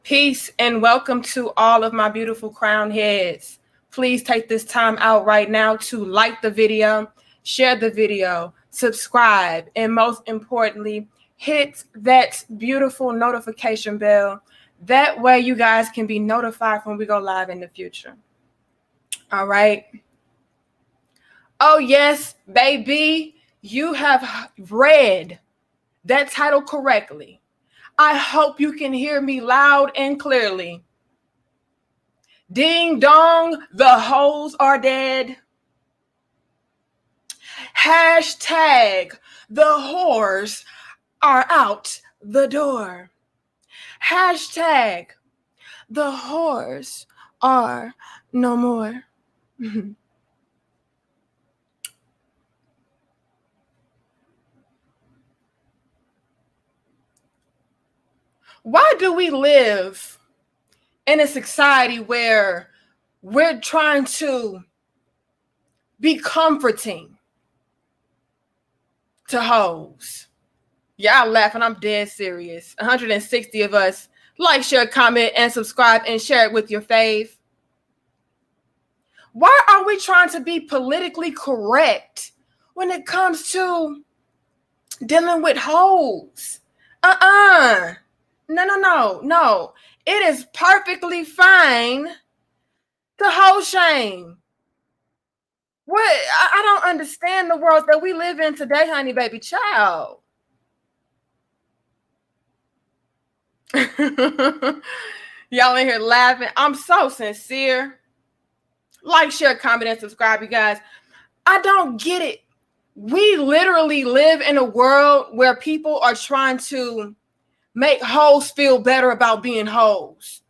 Peace and welcome to all of my beautiful crown heads. Please take this time out right now to like the video, share the video, subscribe, and most importantly, hit that beautiful notification bell. That way you guys can be notified when we go live in the future. All right. Oh, yes, baby, you have read that title correctly. I hope you can hear me loud and clearly. Ding dong, the hoes are dead. Hashtag, the whores are out the door. Hashtag, the whores are no more. Why do we live in a society where we're trying to be comforting to hoes? Y'all laughing, I'm dead serious. 160 of us. Like, share, comment, and subscribe, and share it with your fave. Why are we trying to be politically correct when it comes to dealing with hoes? No. It is perfectly fine to hoe shame. What? I don't understand the world that we live in today, honey, baby, child. Y'all in here laughing. I'm so sincere. Like, share, comment, and subscribe, you guys. I don't get it. We literally live in a world where people are trying to make hoes feel better about being hoes.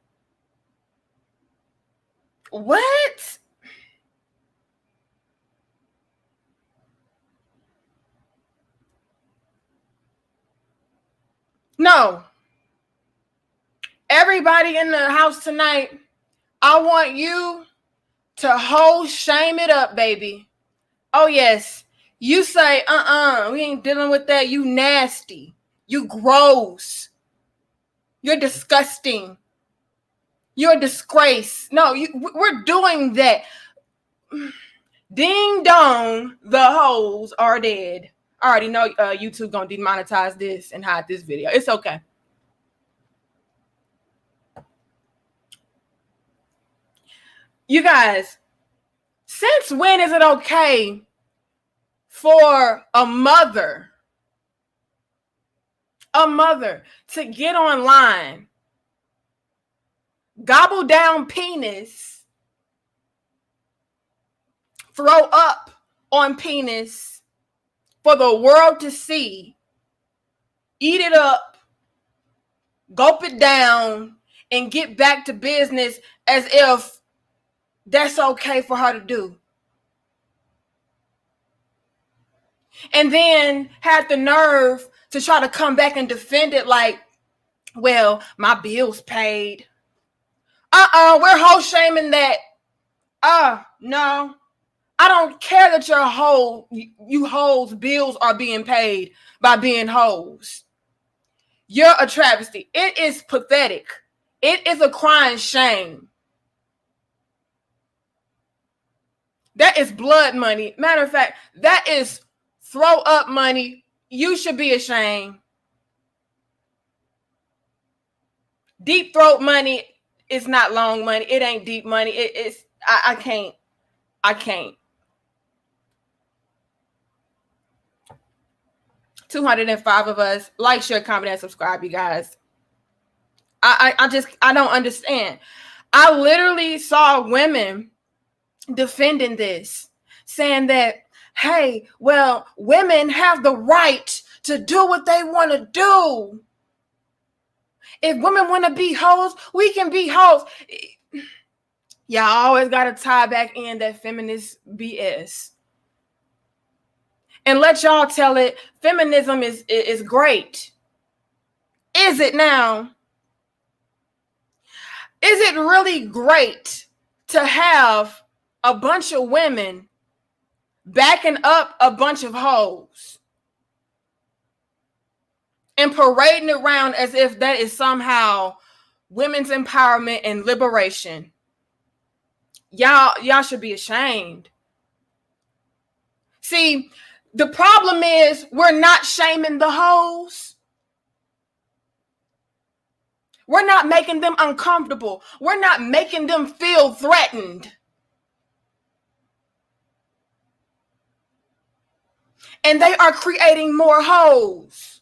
What? No. Everybody in the house tonight, I want you to hoe shame it up, baby. Oh, yes. You say, we ain't dealing with that. You nasty. You gross. You're disgusting. You're a disgrace. No, we're doing that. Ding dong, the hoes are dead. I already know YouTube gonna demonetize this and hide this video. It's okay. You guys, since when is it okay for a mother to get online, gobble down penis, throw up on penis for the world to see, eat it up, gulp it down, and get back to business as if that's okay for her to do? And then had the nerve to try to come back and defend it like, well, my bills paid. We're hoe shaming that. No. I don't care that you hoes bills are being paid by being hoes. You're a travesty. It is pathetic. It is a crying shame. That is blood money. Matter of fact, that is throw up money. You should be ashamed. Deep throat money is not long money. It ain't deep money. I can't. 205 of us. Like, share, comment, and subscribe, you guys. I don't understand. I literally saw women defending this, saying that, hey, well, women have the right to do what they want to do. If women want to be hoes, we can be hoes. Y'all always got to tie back in that feminist BS. And let y'all tell it, feminism is great. Is it now? Is it really great to have a bunch of women backing up a bunch of hoes and parading around as if that is somehow women's empowerment and liberation. Y'all should be ashamed. See, the problem is we're not shaming the hoes. We're not making them uncomfortable. We're not making them feel threatened. And they are creating more hoes.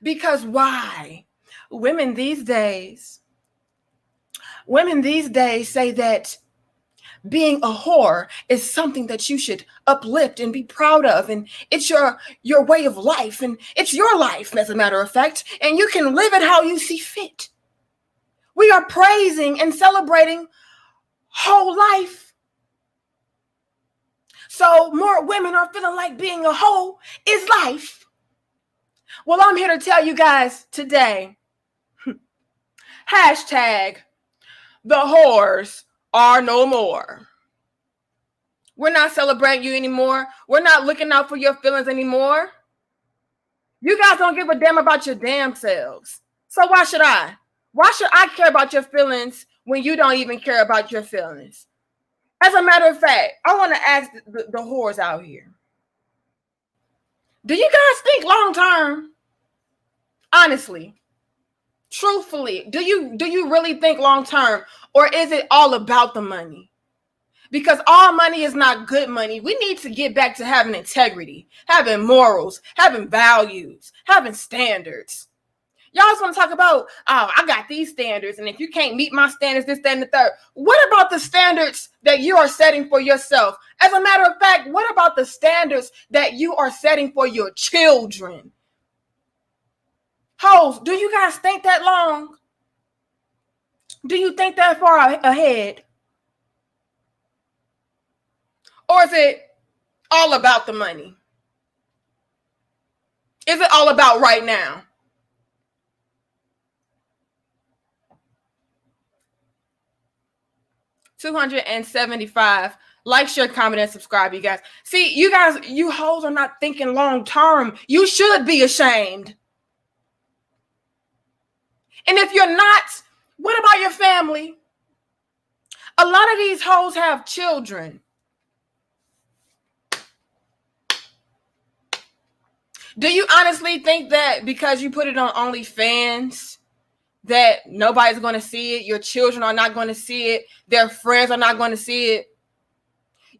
Because why? Women these days say that being a whore is something that you should uplift and be proud of, and it's your way of life, and it's your life, as a matter of fact, and you can live it how you see fit. We are praising and celebrating whole life. So more women are feeling like being a hoe is life. Well, I'm here to tell you guys today, hashtag the whores are no more. We're not celebrating you anymore. We're not looking out for your feelings anymore. You guys don't give a damn about your damn selves. So why should I? Why should I care about your feelings when you don't even care about your feelings? As a matter of fact, I want to ask the whores out here. Do you guys think long term? Honestly, truthfully, do you really think long term, or is it all about the money? Because all money is not good money. We need to get back to having integrity, having morals, having values, having standards. Y'all just want to talk about, oh, I got these standards, and if you can't meet my standards, this, that, and the third. What about the standards that you are setting for yourself? As a matter of fact, what about the standards that you are setting for your children? Hoes, do you guys think that long? Do you think that far ahead? Or is it all about the money? Is it all about right now? $275. Like, share, comment, and subscribe, you guys. See, you hoes are not thinking long term. You should be ashamed. And if you're not, what about your family? A lot of these hoes have children. Do you honestly think that because you put it on OnlyFans that nobody's going to see it? Your children are not going to see it. Their friends are not going to see it.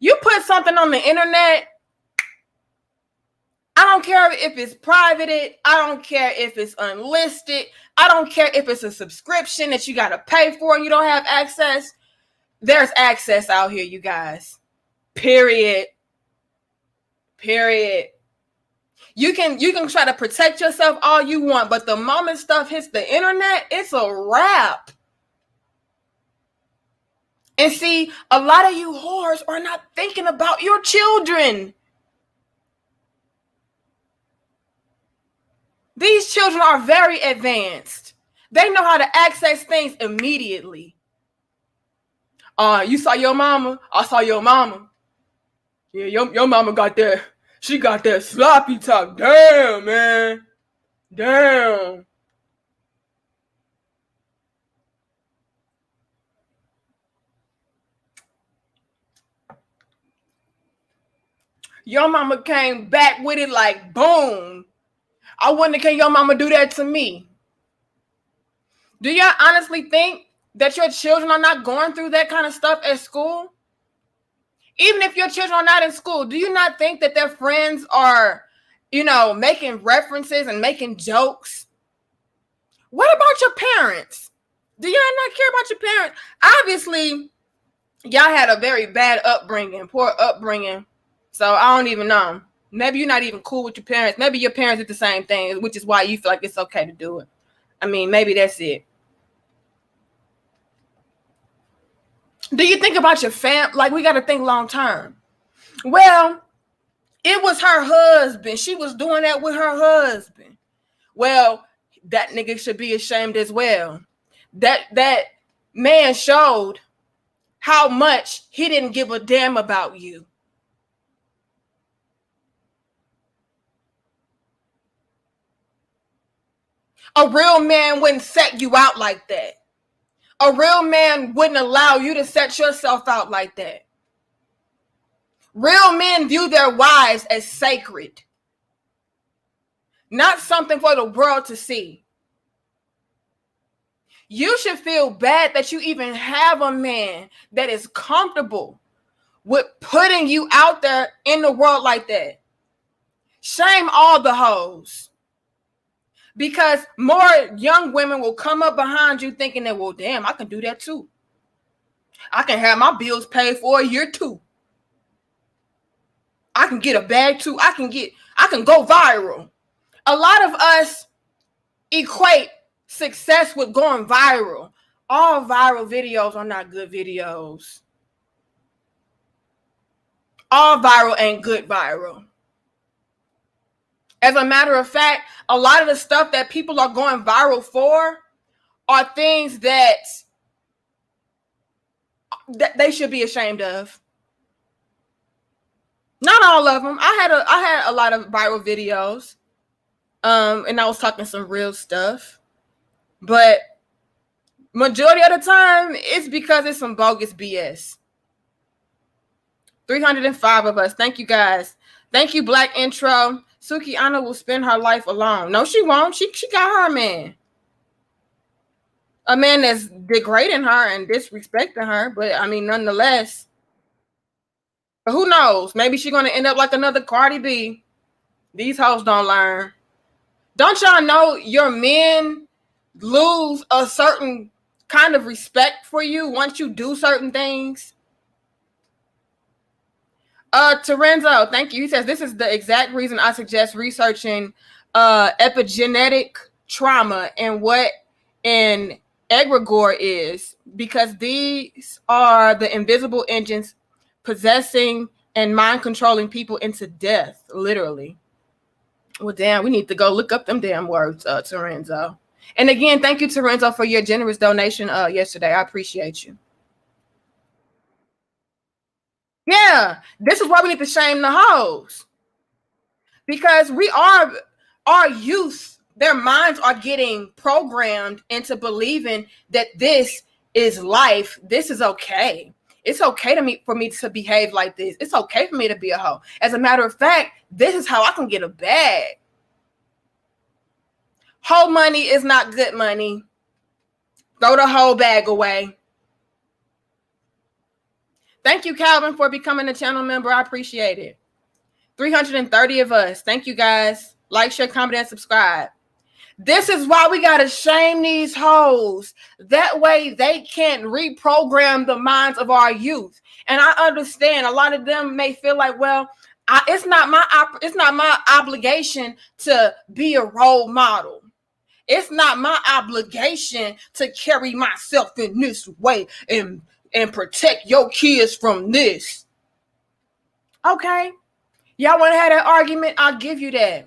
You put something on the internet, I don't care if it's privated. I don't care if it's unlisted. I don't care if it's a subscription that you got to pay for and you don't have access. There's access out here, you guys. Period. You can try to protect yourself all you want, but the moment stuff hits the internet, it's a wrap. And see, a lot of you whores are not thinking about your children. These children are very advanced. They know how to access things immediately. You saw your mama? I saw your mama. Yeah, your mama got that. She got that sloppy talk. Damn, man. Damn. Your mama came back with it like boom. I wonder, can your mama do that to me? Do y'all honestly think that your children are not going through that kind of stuff at school? Even if your children are not in school, do you not think that their friends are, making references and making jokes? What about your parents? Do y'all not care about your parents? Obviously, y'all had a very bad upbringing, poor upbringing. So I don't even know. Maybe you're not even cool with your parents. Maybe your parents did the same thing, which is why you feel like it's okay to do it. I mean, maybe that's it. Do you think about your like, we got to think long term. Well, it was her husband. She was doing that with her husband. Well, that nigga should be ashamed as well. That man showed how much he didn't give a damn about you. A real man wouldn't set you out like that. A real man wouldn't allow you to set yourself out like that. Real men view their wives as sacred, not something for the world to see. You should feel bad that you even have a man that is comfortable with putting you out there in the world like that. Shame all the hoes. Because more young women will come up behind you thinking that, well, damn, I can do that too. I can have my bills paid for a year too. I can get a bag too. I can go viral. A lot of us equate success with going viral. All viral videos are not good videos. All viral ain't good viral. As a matter of fact, a lot of the stuff that people are going viral for are things that they should be ashamed of. Not all of them. I had a lot of viral videos, and I was talking some real stuff, but majority of the time it's because it's some bogus BS. 305 of us. Thank you guys. Thank you, Black Intro. Suki Anna will spend her life alone. No, she won't. She got her man. A man that's degrading her and disrespecting her, but I mean, nonetheless. But who knows? Maybe she's gonna end up like another Cardi B. These hoes don't learn. Don't y'all know your men lose a certain kind of respect for you once you do certain things? Terenzo, thank you. He says, this is the exact reason I suggest researching epigenetic trauma and what an egregore is, because these are the invisible engines possessing and mind controlling people into death, literally. Well, damn, we need to go look up them damn words, Terenzo. And again, thank you, Terenzo, for your generous donation yesterday. I appreciate you. Yeah, this is why we need to shame the hoes. Because our youth, their minds are getting programmed into believing that this is life. This is okay. It's okay for me to behave like this. It's okay for me to be a hoe. As a matter of fact, this is how I can get a bag. Hoe money is not good money. Throw the whole bag away. Thank you, Calvin, for becoming a channel member. I appreciate it. 330 of us. Thank you, guys. Like, share, comment, and subscribe. This is why we got to shame these hoes. That way they can't reprogram the minds of our youth. And I understand a lot of them may feel like, well, it's not my obligation to be a role model. It's not my obligation to carry myself in this way and protect your kids from this. Okay. Y'all want to have that argument? I'll give you that.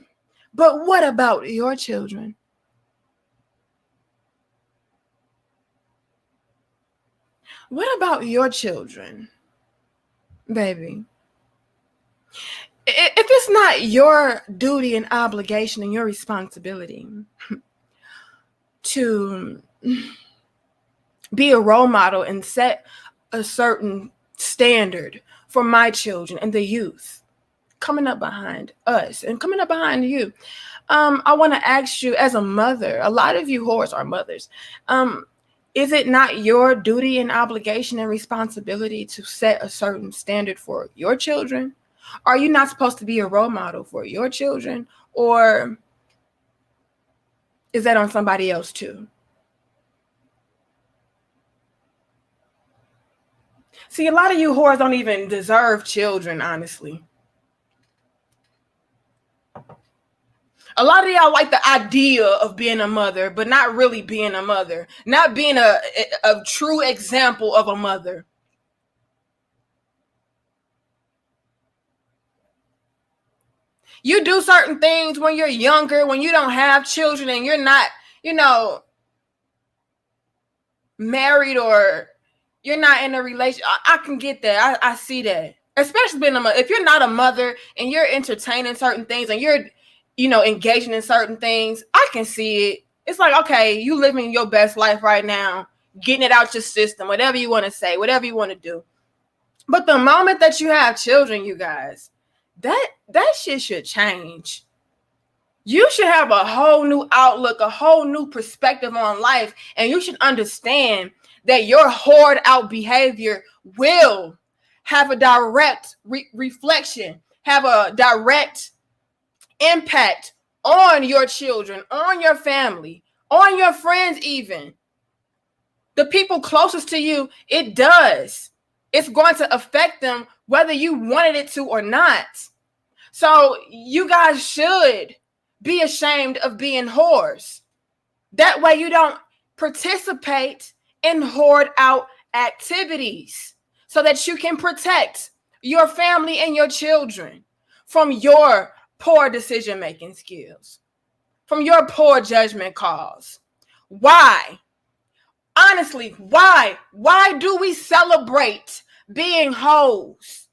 But what about your children? What about your children, baby? If it's not your duty and obligation and your responsibility to be a role model and set a certain standard for my children and the youth coming up behind us and coming up behind you, I want to ask you, as a mother, a lot of you whores are mothers. Is it not your duty and obligation and responsibility to set a certain standard for your children? Are you not supposed to be a role model for your children? Or is that on somebody else too? See, a lot of you whores don't even deserve children, honestly. A lot of y'all like the idea of being a mother, but not really being a mother, not being a true example of a mother. You do certain things when you're younger, when you don't have children and you're not, married, or you're not in a relationship. I can get that. I see that. Especially being a mother. If you're not a mother and you're entertaining certain things and you're, engaging in certain things, I can see it. It's like, okay, you living your best life right now, getting it out your system, whatever you want to say, whatever you want to do. But the moment that you have children, you guys, that shit should change. You should have a whole new outlook, a whole new perspective on life, and you should understand that your hoard out behavior will have a direct reflection, have a direct impact on your children, on your family, on your friends, even the people closest to you. It does. It's going to affect them whether you wanted it to or not. So you guys should be ashamed of being whores. That way you don't participate in hoard out activities, so that you can protect your family and your children from your poor decision-making skills, from your poor judgment calls. Why? Honestly, why? Why do we celebrate being hoes?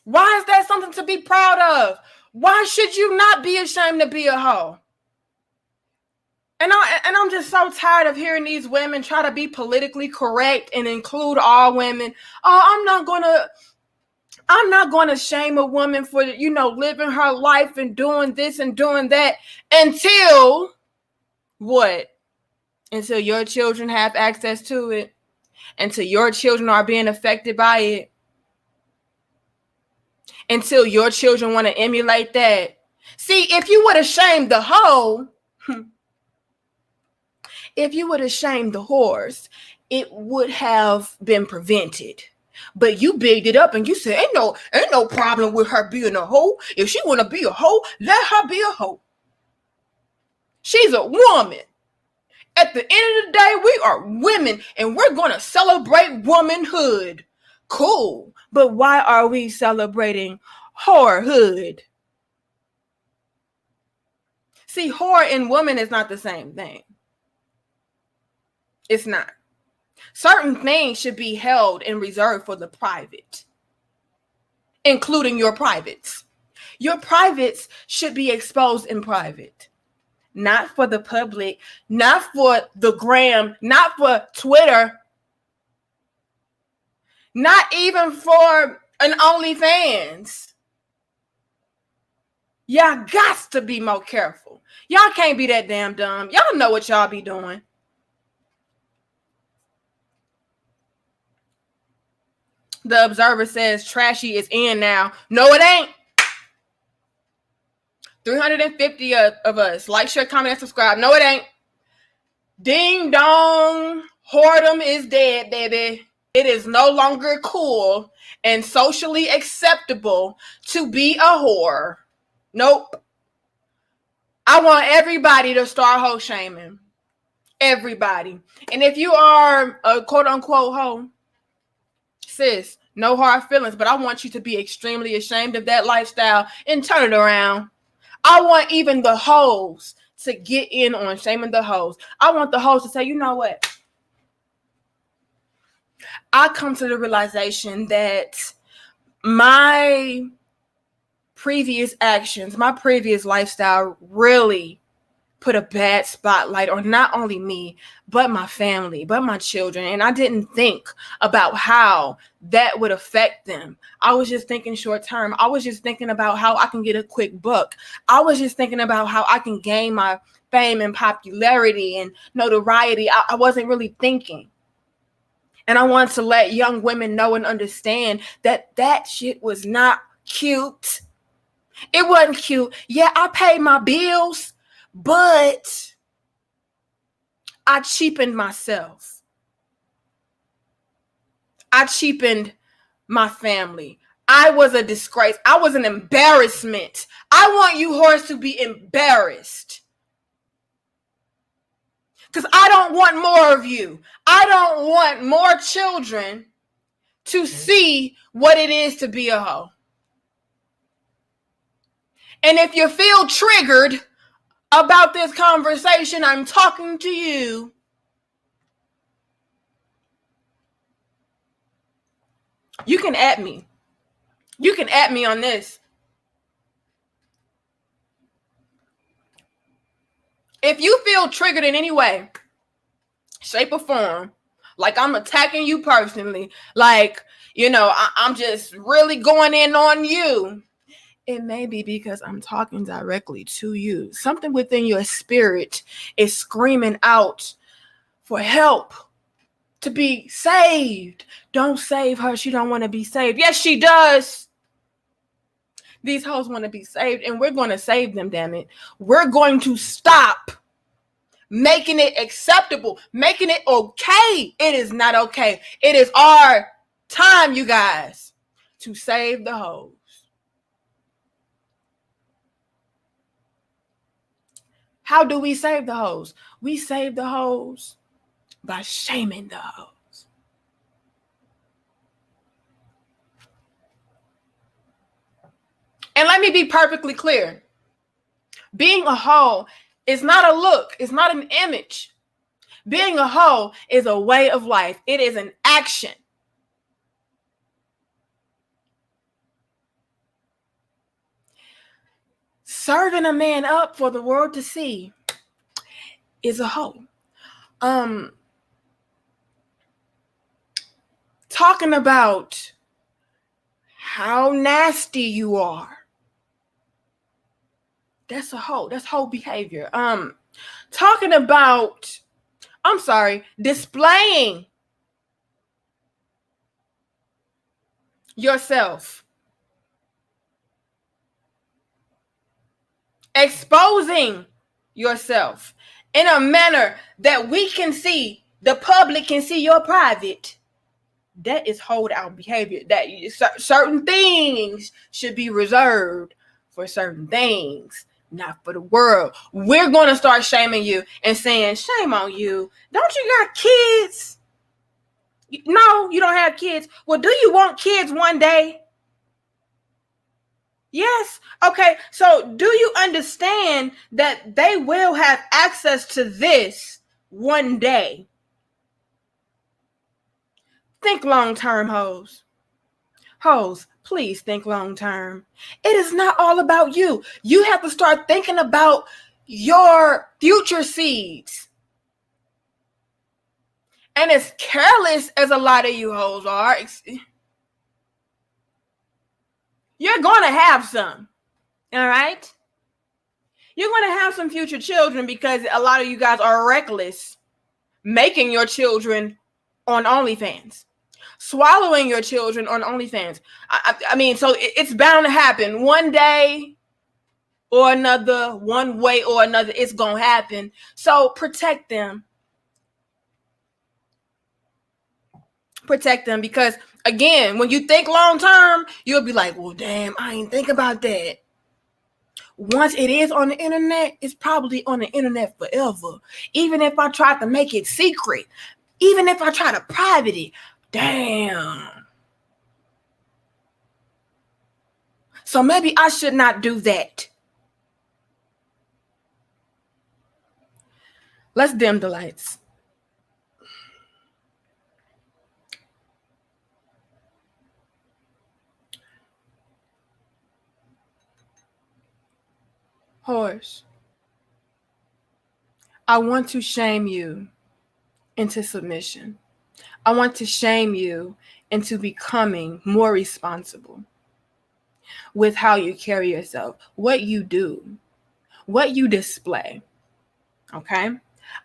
Why is that something to be proud of? Why should you not be ashamed to be a hoe? And I'm just so tired of hearing these women try to be politically correct and include all women. Oh, I'm not going to shame a woman for, living her life and doing this and doing that until what? Until your children have access to it, until your children are being affected by it, until your children want to emulate that. See, if you would have shamed the hoe, if you would have shamed the horse, it would have been prevented. But you bigged it up and you said, ain't no problem with her being a hoe. If she want to be a hoe, let her be a hoe. She's a woman. At the end of the day, we are women and we're going to celebrate womanhood. Cool. But why are we celebrating whorehood? See, whore and woman is not the same thing. It's not. Certain things should be held and reserved for the private, including your privates. Your privates should be exposed in private, not for the public, not for the gram, not for Twitter, not even for an OnlyFans. Y'all got to be more careful. Y'all can't be that damn dumb. Y'all know what y'all be doing. The Observer says trashy is in now. No, it ain't. 350 of us. Like, share, comment, and subscribe. No, it ain't. Ding dong. Whoredom is dead, baby. It is no longer cool and socially acceptable to be a whore. Nope. I want everybody to start hoe shaming. Everybody. And if you are a quote unquote hoe, sis, no hard feelings, but I want you to be extremely ashamed of that lifestyle and turn it around. I want even the hoes to get in on shaming the hoes. I want the hoes to say, you know what? I come to the realization that my previous actions, my previous lifestyle really put a bad spotlight on not only me, but my family, but my children. And I didn't think about how that would affect them. I was just thinking short term. I was just thinking about how I can get a quick buck. I was just thinking about how I can gain my fame and popularity and notoriety. I wasn't really thinking. And I wanted to let young women know and understand that that shit was not cute. It wasn't cute. Yeah, I paid my bills, but I cheapened myself. I cheapened my family. I was a disgrace. I was an embarrassment. I want you whores to be embarrassed. Because I don't want more of you. I don't want more children to see what it is to be a hoe. And if you feel triggered about this conversation, I'm talking to you. You can at me. You can at me on this. If you feel triggered in any way, shape or form, like I'm attacking you personally, like, I'm just really going in on you, it may be because I'm talking directly to you. Something within your spirit is screaming out for help, to be saved. Don't save her. She don't want to be saved. Yes, she does. These hoes want to be saved, and we're going to save them, damn it. We're going to stop making it acceptable, making it okay. It is not okay. It is our time, you guys, to save the hoes. How do we save the hoes? We save the hoes by shaming the hoes. And let me be perfectly clear. Being a hoe is not a look. It's not an image. Being a hoe is a way of life. It is an action. Serving a man up for the world to see is a hoe. Talking about how nasty you are, that's a hoe. That's hoe behavior. Talking about, displaying yourself, exposing yourself in a manner that we can see, the public can see your private. That is hold out behavior. That certain things should be reserved for certain things, not for the world. We're going to start shaming you and saying, shame on you. Don't you got kids? No, you don't have kids. Well, do you want kids one day? Yes. Okay. So do you understand that they will have access to this one day? Think long term, hoes. Hoes, please think long term. It is not all about you. You have to start thinking about your future seeds. And as careless as a lot of you hoes are, you're going to have some. All right? You're going to have some future children because a lot of you guys are reckless making your children on OnlyFans. Swallowing your children on OnlyFans. I mean, so it's bound to happen one day or another, one way or another. It's going to happen. So protect them. Protect them because, again, when you think long term, you'll be like, well, damn, I ain't think about that. Once it is on the internet, it's probably on the internet forever. Even if I try to make it secret, even if I try to private it, damn. So maybe I should not do that. Let's dim the lights. Horse, I want to shame you into submission. I want to shame you into becoming more responsible with how you carry yourself, what you do, what you display. Okay?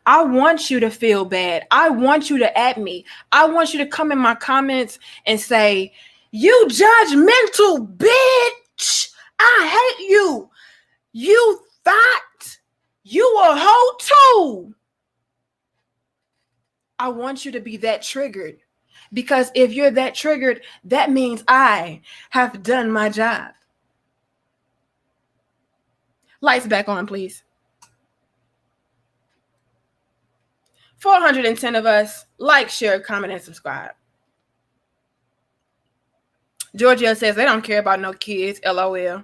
I want you to feel bad. I want you to at me. I want you to come in my comments and say, you judgmental bitch. I hate you. You thought you a hoe too. I want you to be that triggered. Because if you're that triggered, that means I have done my job. Lights back on, please. 410 of us. Like, share, comment, and subscribe. Georgia says they don't care about no kids. LOL.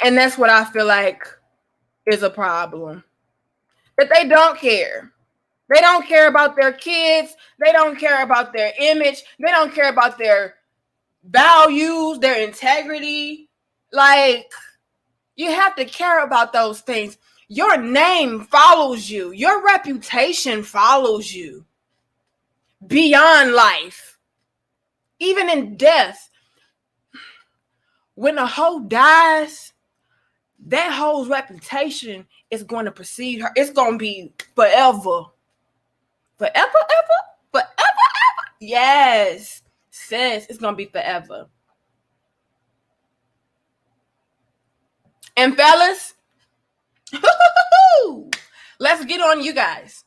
And that's what I feel like is a problem. That they don't care. They don't care about their kids. They don't care about their image. They don't care about their values, their integrity. Like, You have to care about those things. Your name follows you. Your reputation follows you beyond life, even in death. When a hoe dies, that hoe's reputation is going to precede her. It's going to be forever. Forever, ever? Forever, ever? Yes. Sis, it's going to be forever. And fellas, let's get on you guys.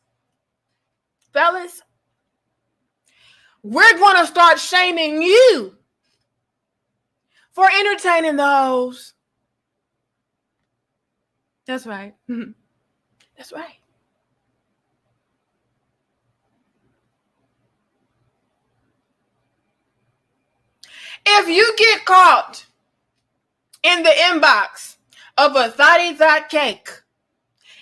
Fellas, we're going to start shaming you for entertaining those. That's right. That's right. If you get caught in the inbox of a thotty thot cake,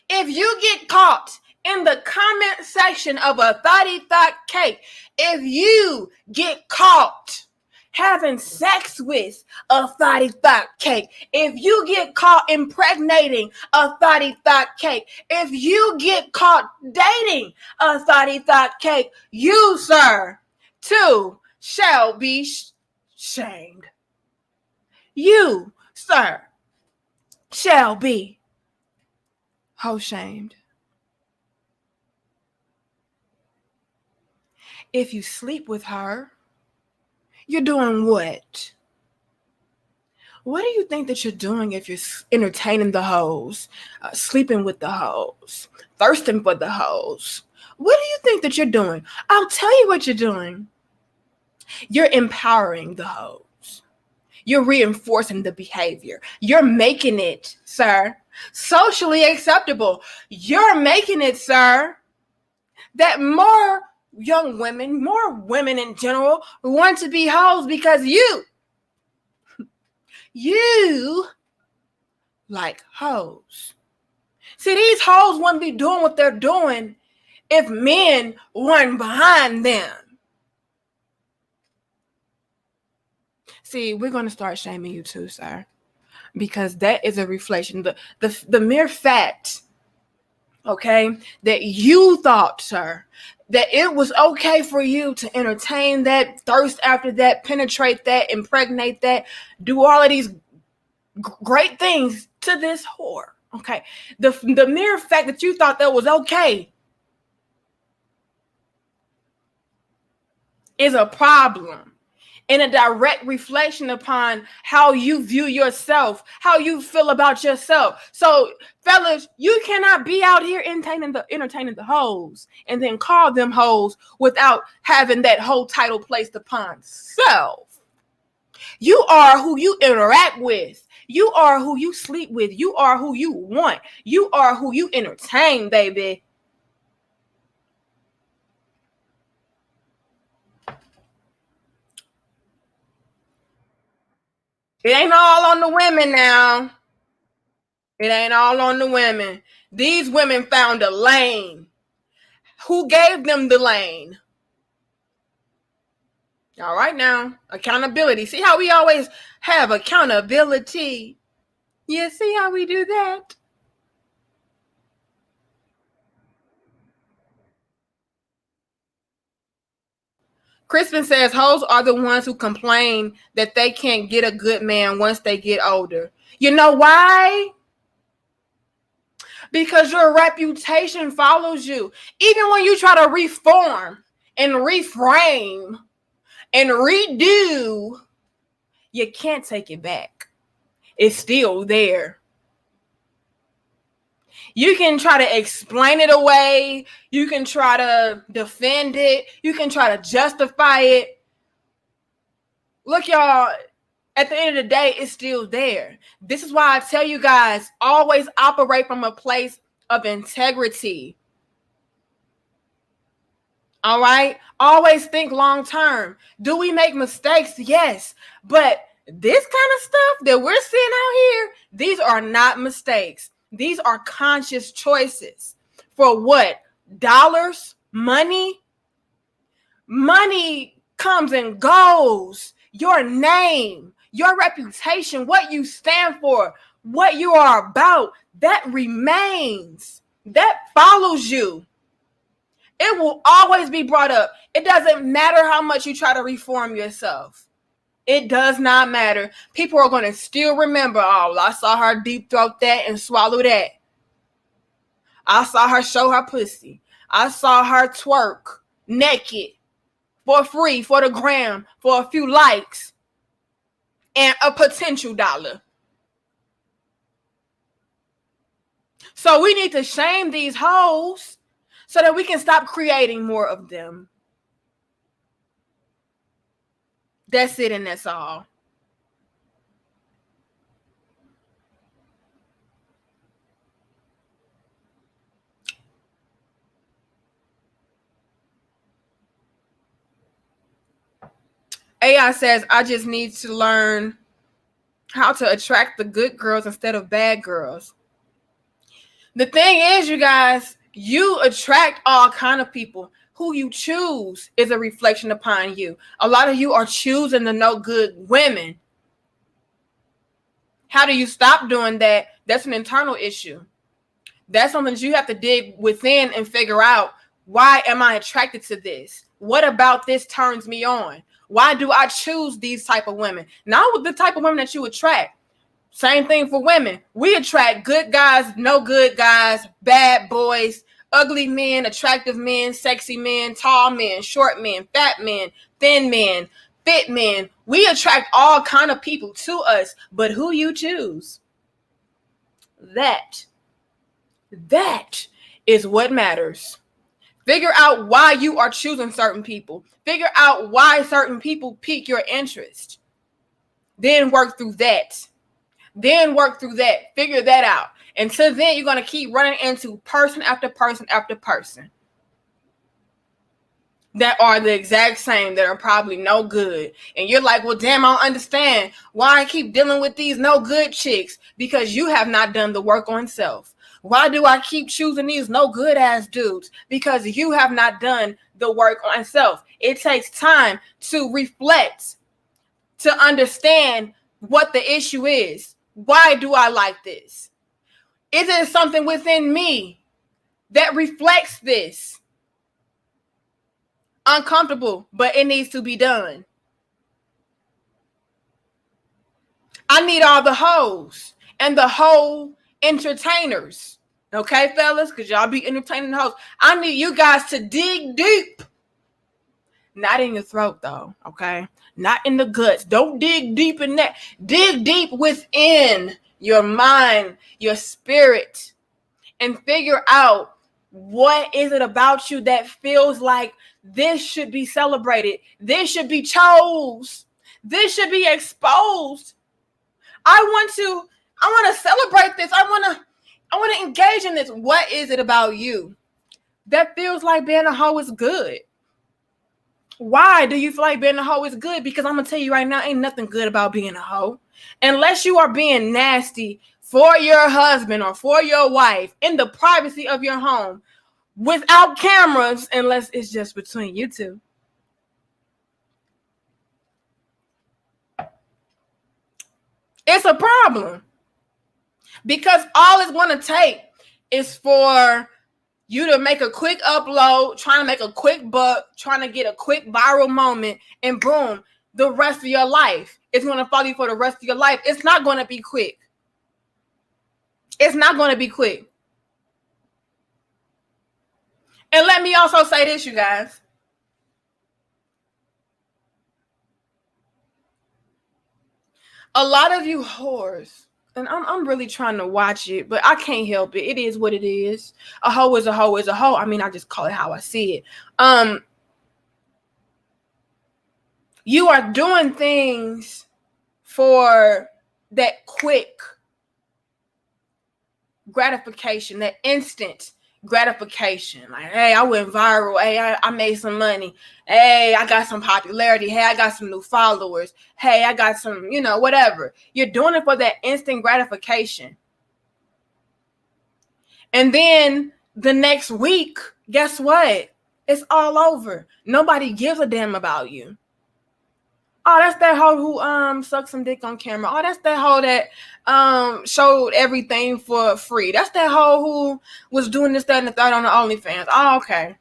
if you get caught in the comment section of a thotty thot cake, if you get caught having sex with a thotty thot cake, if you get caught impregnating a thotty thot cake, if you get caught dating a thotty thot cake, you, sir, too, shall be shamed. You, sir, shall be shamed. If you sleep with her, you're doing what? What do you think that you're doing if you're entertaining the hoes, sleeping with the hoes, thirsting for the hoes? What do you think that you're doing? I'll tell you what you're doing. You're empowering the hoes. You're reinforcing the behavior. You're making it, sir, socially acceptable. You're making it, sir, that more young women, more women in general, want to be hoes because you like hoes. See, these hoes wouldn't be doing what they're doing if men weren't behind them. See, we're going to start shaming you too, sir, because that is a reflection. The mere fact, okay, that you thought, sir, that it was okay for you to entertain that, thirst after that, penetrate that, impregnate that, do all of these great things to this whore, okay? The mere fact that you thought that was okay is a problem. And a direct reflection upon how you view yourself, how you feel about yourself. So, fellas, you cannot be out here entertaining the hoes and then call them hoes without having that whole title placed upon self. You are who you interact with. You are who you sleep with. You are who you want. You are who you entertain, baby. It ain't all on the women now. It ain't all on the women. These women found a lane. Who gave them the lane? All right now. Accountability. See how we always have accountability? Yeah, see how we do that? Crispin says hoes are the ones who complain that they can't get a good man once they get older. You know why? Because your reputation follows you. Even when you try to reform and reframe and redo, you can't take it back. It's still there. You can try to explain it away. You can try to defend it. You can try to justify it. Look, y'all, at the end of the day, it's still there. This is why I tell you guys, always operate from a place of integrity. All right? Always think long term. Do we make mistakes? Yes. But this kind of stuff that we're seeing out here, these are not mistakes. These are conscious choices. For what? Dollars? Money? Money comes and goes. Your name, your reputation, what you stand for what you are about, that remains, that follows you. It will always be brought up. It doesn't matter how much you try to reform yourself. It does not matter. People are going to still remember, oh, I saw her deep throat that and swallow that. I saw her show her pussy. I saw her twerk naked for free, for the gram, for a few likes and a potential dollar. So we need to shame these hoes so that we can stop creating more of them. That's it, and that's all. AI says, I just need to learn how to attract the good girls instead of bad girls. The thing is, you guys, you attract all kind of people. Who you choose is a reflection upon you. A lot of you are choosing the no good women. How do you stop doing that? That's an internal issue. That's something that you have to dig within and figure out. Why am I attracted to this? What about this turns me on? Why do I choose these type of women? Not with the type of women that you attract. Same thing for women. We attract good guys, no good guys, bad boys, ugly men, attractive men, sexy men, tall men, short men, fat men, thin men, fit men. We attract all kind of people to us, but who you choose, that is what matters. Figure out why you are choosing certain people. Figure out why certain people pique your interest. Then work through that. Figure that out. Until then, you're going to keep running into person after person after person that are the exact same, that are probably no good. And you're like, well, damn, I don't understand why I keep dealing with these no good chicks. Because you have not done the work on self. Why do I keep choosing these no good ass dudes? Because you have not done the work on self. It takes time to reflect, to understand what the issue is. Why do I like this? Is it something within me that reflects this? Uncomfortable, but it needs to be done. I need all the hoes and the whole entertainers. Okay, fellas, because y'all be entertaining the hoes. I need you guys to dig deep. Not in your throat, though, okay? Not in the guts. Don't dig deep in that. Dig deep within your mind, your spirit, and figure out what is it about you that feels like this should be celebrated. This should be chose. This should be exposed. I want to celebrate this. I want to engage in this. What is it about you that feels like being a hoe is good? Why do you feel like being a hoe is good? Because I'm going to tell you right now, ain't nothing good about being a hoe. Unless you are being nasty for your husband or for your wife in the privacy of your home without cameras, unless it's just between you two. It's a problem. Because all it's going to take is for you to make a quick upload, trying to make a quick buck, trying to get a quick viral moment, and boom, the rest of your life is going to follow you for the rest of your life. It's not going to be quick. It's not going to be quick. And let me also say this, you guys. A lot of you whores, and I'm really trying to watch it, but I can't help it. It is what it is. A hoe is a hoe is a hoe. I mean, I just call it how I see it. You are doing things for that quick gratification, that instant gratification. Like, hey, I went viral. Hey, I made some money. Hey, I got some popularity. Hey, I got some new followers. Hey, I got some, whatever. You're doing it for that instant gratification. And then the next week, guess what? It's all over. Nobody gives a damn about you. Oh, that's that hoe who sucked some dick on camera. Oh, that's that hoe that showed everything for free. That's that hoe who was doing this, that, and the third on the OnlyFans. Oh, okay.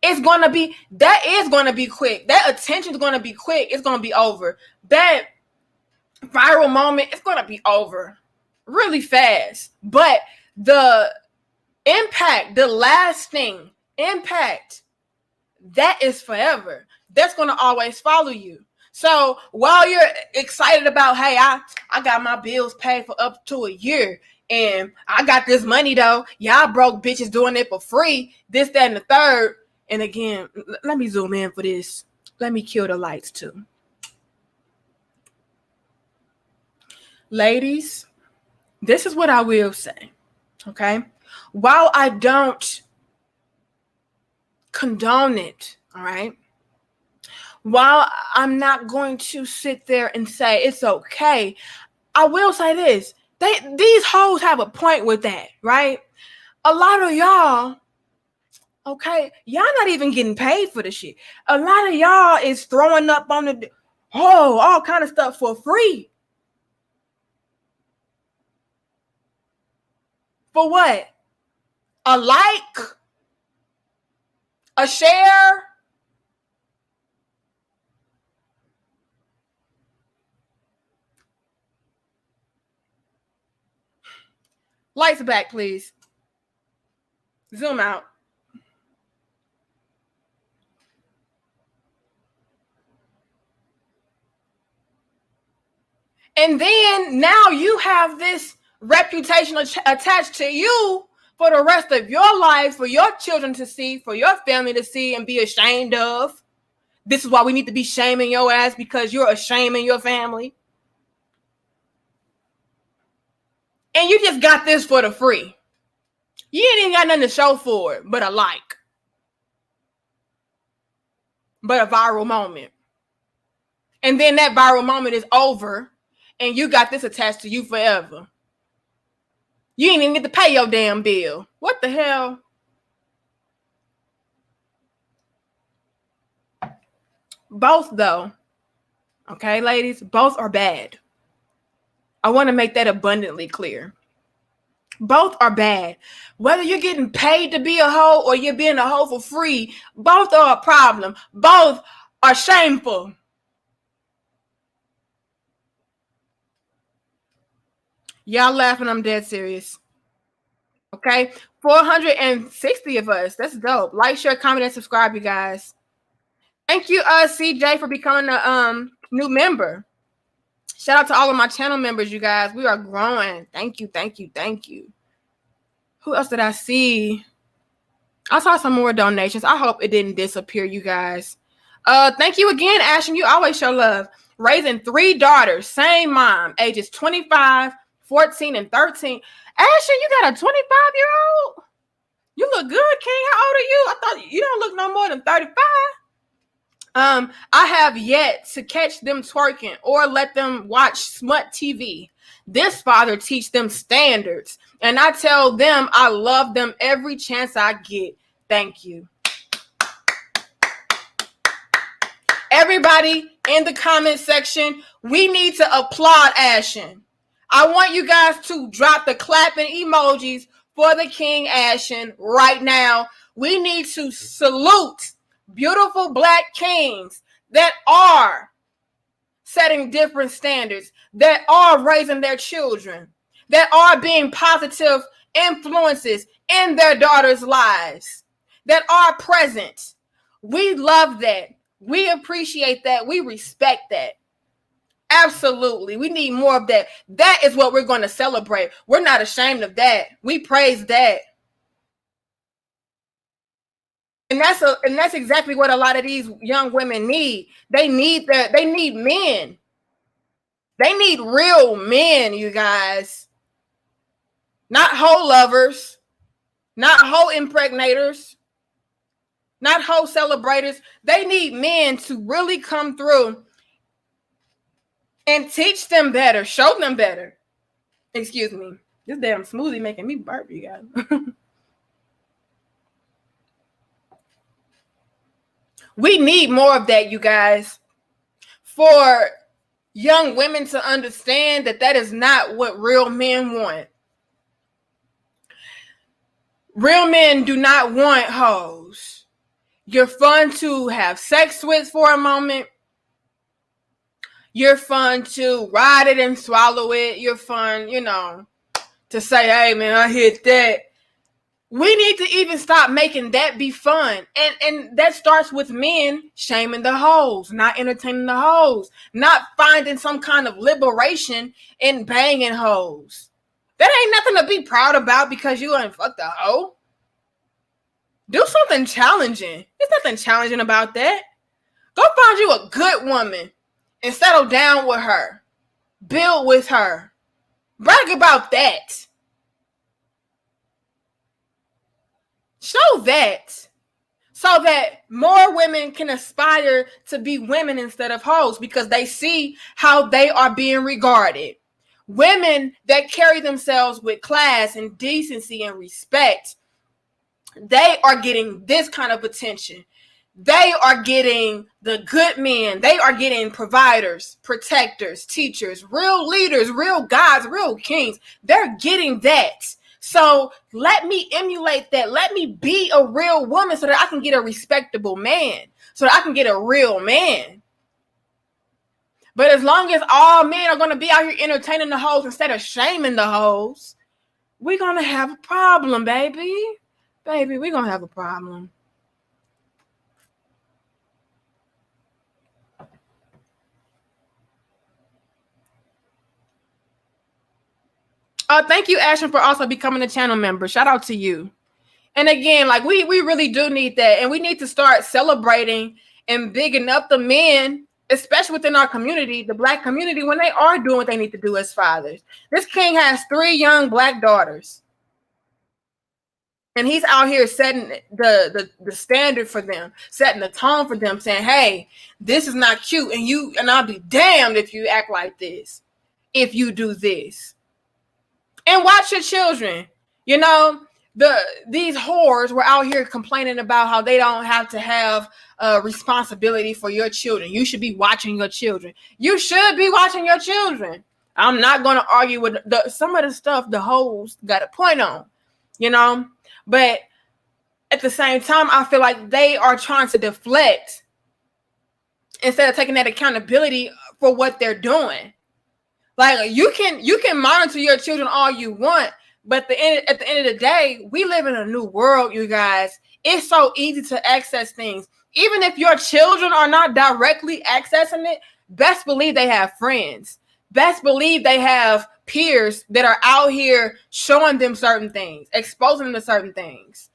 It's gonna be quick. That attention's gonna be quick. It's gonna be over. That viral moment, it's gonna be over really fast. But the impact, the lasting impact, that is forever. That's gonna always follow you. So while you're excited about, hey, I got my bills paid for up to a year, and I got this money though. Y'all broke bitches doing it for free. This, that, and the third. And again, let me zoom in for this. Let me kill the lights too. Ladies, this is what I will say. Okay. While I don't condone it, all right, while I'm not going to sit there and say it's okay, I will say this. These hoes have a point with that, right? A lot of y'all, okay, y'all not even getting paid for the shit. A lot of y'all is throwing up on the all kind of stuff for free. For what? A like? A share? Lights back, please. Zoom out. And then now you have this reputation attached to you for the rest of your life, for your children to see, for your family to see and be ashamed of. This is why we need to be shaming your ass, because you're ashaming your family. And you just got this for the free. You ain't even got nothing to show for it but a like. But a viral moment. And then that viral moment is over and you got this attached to you forever. You ain't even get to pay your damn bill. What the hell? Both though. Okay, ladies, both are bad. I want to make that abundantly clear. Both are bad. Whether you're getting paid to be a hoe or you're being a hoe for free, both are a problem. Both are shameful. Y'all laughing, I'm dead serious. Okay, 460 of us. That's dope. Like, share, comment, and subscribe, you guys. Thank you, CJ, for becoming a new member. Shout out to all of my channel members, you guys. We are growing. Thank you, thank you, thank you. Who else did I see? I saw some more donations. I hope it didn't disappear, you guys. Thank you again, Ashton. You always show love. Raising 3 daughters, same mom, ages 25, 14, and 13. Ashton, you got a 25-year-old? You look good, King. How old are you? I thought you don't look no more than 35. I have yet to catch them twerking or let them watch smut TV. This father teach them standards, and I tell them I love them every chance I get. Thank you. Everybody in the comment section, we need to applaud Ashen. I want you guys to drop the clapping emojis for the King Ashen right now. We need to salute beautiful Black kings that are setting different standards, that are raising their children, that are being positive influences in their daughters' lives, that are present. We love that. We appreciate that. We respect that. Absolutely. We need more of that. That is what we're going to celebrate. We're not ashamed of that. We praise that. And that's exactly what a lot of these young women need. They need men. They need real men, you guys. Not hoe lovers, not hoe impregnators, not hoe celebrators. They need men to really come through and teach them better, show them better. Excuse me. This damn smoothie making me burp, you guys. We need more of that, you guys. for young women to understand that that is not what real men want. Real men do not want hoes. You're fun to have sex with for a moment. You're fun to ride it and swallow it. You're fun, to say, hey, man, I hit that. We need to even stop making that be fun. And that starts with men shaming the hoes, not entertaining the hoes, not finding some kind of liberation in banging hoes. That ain't nothing to be proud about because you ain't fucked a hoe. Do something challenging. There's nothing challenging about that. Go find you a good woman and settle down with her. Build with her. Brag about that. Show that. So that more women can aspire to be women instead of hoes because they see how they are being regarded. Women that carry themselves with class and decency and respect, they are getting this kind of attention. They are getting the good men. They are getting providers, protectors, teachers, real leaders, real gods, real kings. They're getting that. So let me emulate that. Let me be a real woman so that I can get a respectable man, so that I can get a real man. But as long as all men are going to be out here entertaining the hoes instead of shaming the hoes, we're going to have a problem, baby. Baby, we're going to have a problem. Thank you, Ashton, for also becoming a channel member. Shout out to you. And again, like we really do need that. And we need to start celebrating and bigging up the men, especially within our community, the Black community, when they are doing what they need to do as fathers. This king has 3 young Black daughters. And he's out here setting the standard for them, setting the tone for them, saying, hey, this is not cute. And I'll be damned if you act like this, if you do this. And watch your children. These whores were out here complaining about how they don't have to have responsibility for your children. You should be watching your children. You should be watching your children. I'm not going to argue with some of the stuff the hoes got a point on, But at the same time, I feel like they are trying to deflect instead of taking that accountability for what they're doing. Like you can monitor your children all you want, but at the end of the day, we live in a new world, you guys. It's so easy to access things. Even if your children are not directly accessing it, best believe they have friends. Best believe they have peers that are out here showing them certain things, exposing them to certain things.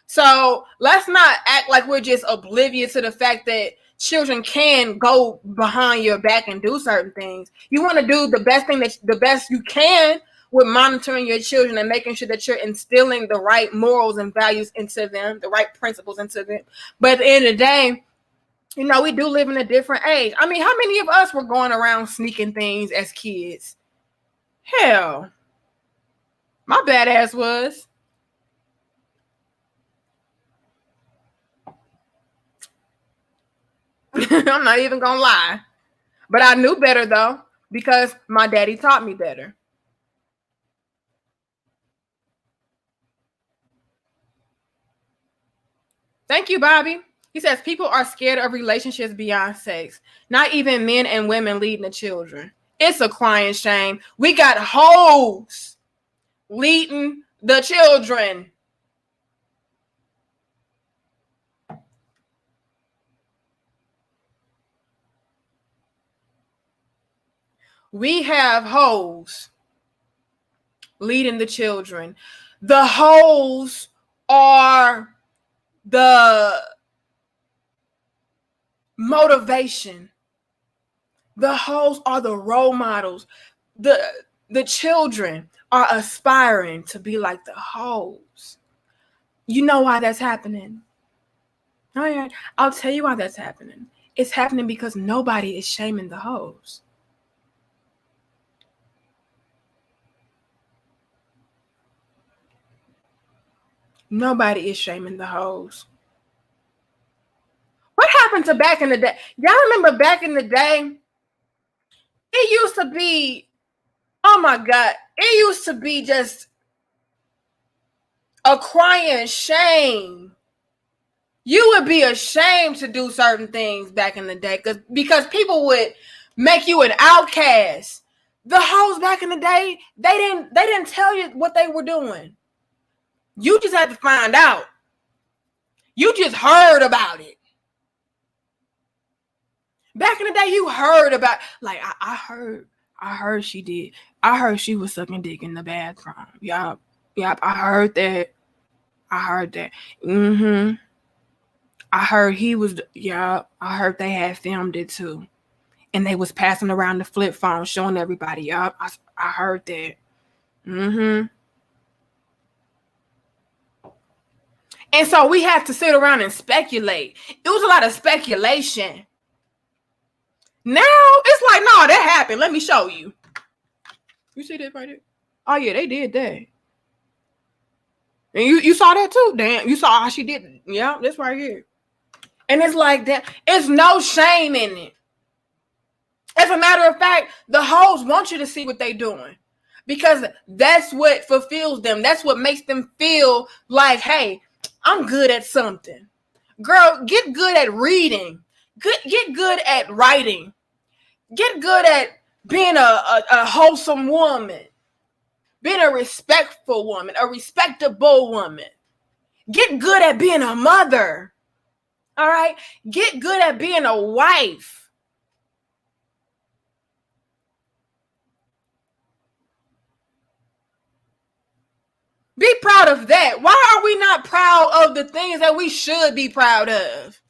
So let's not act like we're just oblivious to the fact that children can go behind your back and do certain things. You want to do the best you can with monitoring your children and making sure that you're instilling the right morals and values into them, the right principles into them. But at the end of the day, we do live in a different age. I mean, how many of us were going around sneaking things as kids? Hell, my bad ass was. I'm not even gonna lie. But I knew better though, because my daddy taught me better. Thank you, Bobby. He says people are scared of relationships beyond sex. Not even men and women leading the children. It's a crying shame. We got hoes leading the children. We have hoes leading the children. The hoes are the motivation. The hoes are the role models. The children are aspiring to be like the hoes. You know why that's happening? All right, I'll tell you why that's happening. It's happening because nobody is shaming the hoes. Nobody is shaming the hoes. What happened to back in the day? Y'all remember back in the day? It used to be, oh my God, it used to be just a crying shame. You would be ashamed to do certain things back in the day because people would make you an outcast. The hoes back in the day, they didn't tell you what they were doing. You just had to find out. You just heard about it. Back in the day, you heard about, like, I heard she did. I heard she was sucking dick in the bathroom. Yup, I heard that. Mm-hmm. I heard he was, I heard they had filmed it too. And they was passing around the flip phone, showing everybody. Yup, I heard that. Mm-hmm. And so we had to sit around and speculate. It was a lot of speculation. Now it's like, no, that happened. Let me show you. You see that right there? Oh yeah, they did that. And you saw that too? Damn, you saw how she did it. Yeah, this right here. And it's like that. It's no shame in it. As a matter of fact, the hoes want you to see what they're doing. Because that's what fulfills them. That's what makes them feel like, hey, I'm good at something. Girl, get good at reading. Get good at writing. Get good at being a wholesome woman. Being a respectful woman. A respectable woman. Get good at being a mother. All right? Get good at being a wife. Be proud of that. Why are we not proud of the things that we should be proud of?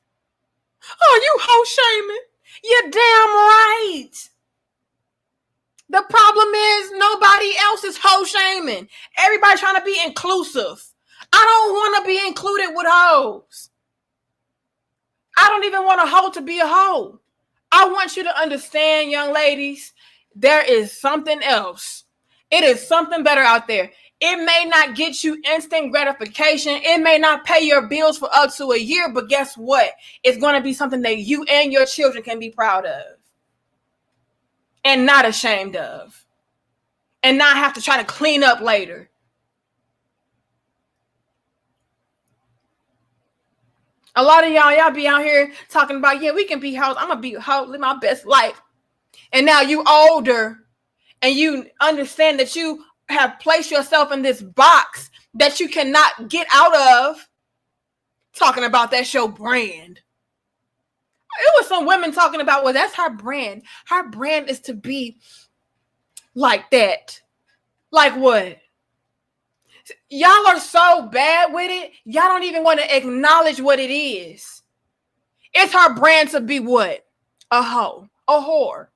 Oh, you hoe shaming. You're damn right. The problem is nobody else is hoe shaming. Everybody trying to be inclusive. I don't want to be included with hoes. I don't even want a hoe to be a hoe. I want you to understand, young ladies, there is something else. It is something better out there. It may not get you instant gratification. It may not pay your bills for up to a year, but guess what? It's going to be something that you and your children can be proud of and not ashamed of and not have to try to clean up later. A lot of y'all be out here talking about, yeah, we can be hoes. I'm going to be a hoe, live my best life. And now you older and you understand that you have placed yourself in this box that you cannot get out of, talking about that's your brand. It was some women talking about, well, that's her brand. Her brand is to be like that. Like what? Y'all are so bad with it. Y'all don't even want to acknowledge what it is. It's her brand to be what? A hoe, a whore,